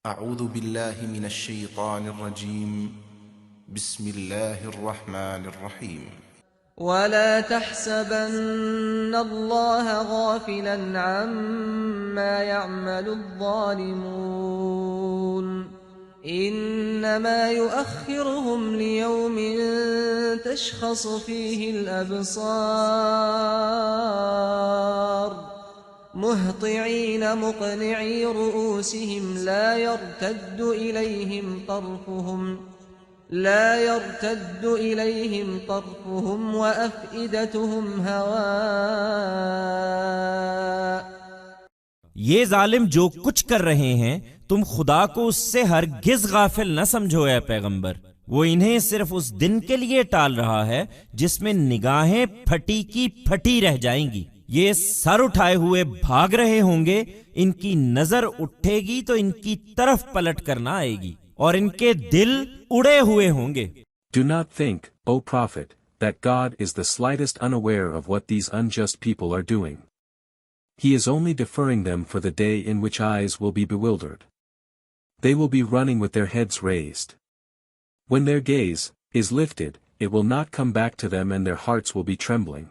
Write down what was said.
اعوذ باللہ من الشیطان الرجیم بسم اللہ الرحمن الرحیم ولا تحسبن الله غافلا عما يعمل الظالمون إنما يؤخرهم ليوم تشخص فيه الأبصار مهطعين مقنعي رؤوسهم لا يرتد إليهم طرفهم وأفئدتهم هواء. یہ ظالم جو کچھ کر رہے ہیں تم خدا کو اس سے ہرگز غافل نہ سمجھو اے پیغمبر. وہ انہیں صرف اس دن کے لیے ٹال رہا ہے جس میں نگاہیں پھٹی کی پھٹی رہ جائیں گی. یہ سر اٹھائے ہوئے بھاگ رہے ہوں گے، ان کی نظر اٹھے گی تو ان کی طرف پلٹ کر نہ آئے گی اور ان کے دل اڑے ہوئے ہوں گے. Do not think, O Prophet, that God is the slightest unaware of what these unjust people are doing. He is only deferring them for the day in which eyes will be bewildered. They will be running with their heads raised. When their gaze is lifted, it will not come back to them and their hearts will be trembling.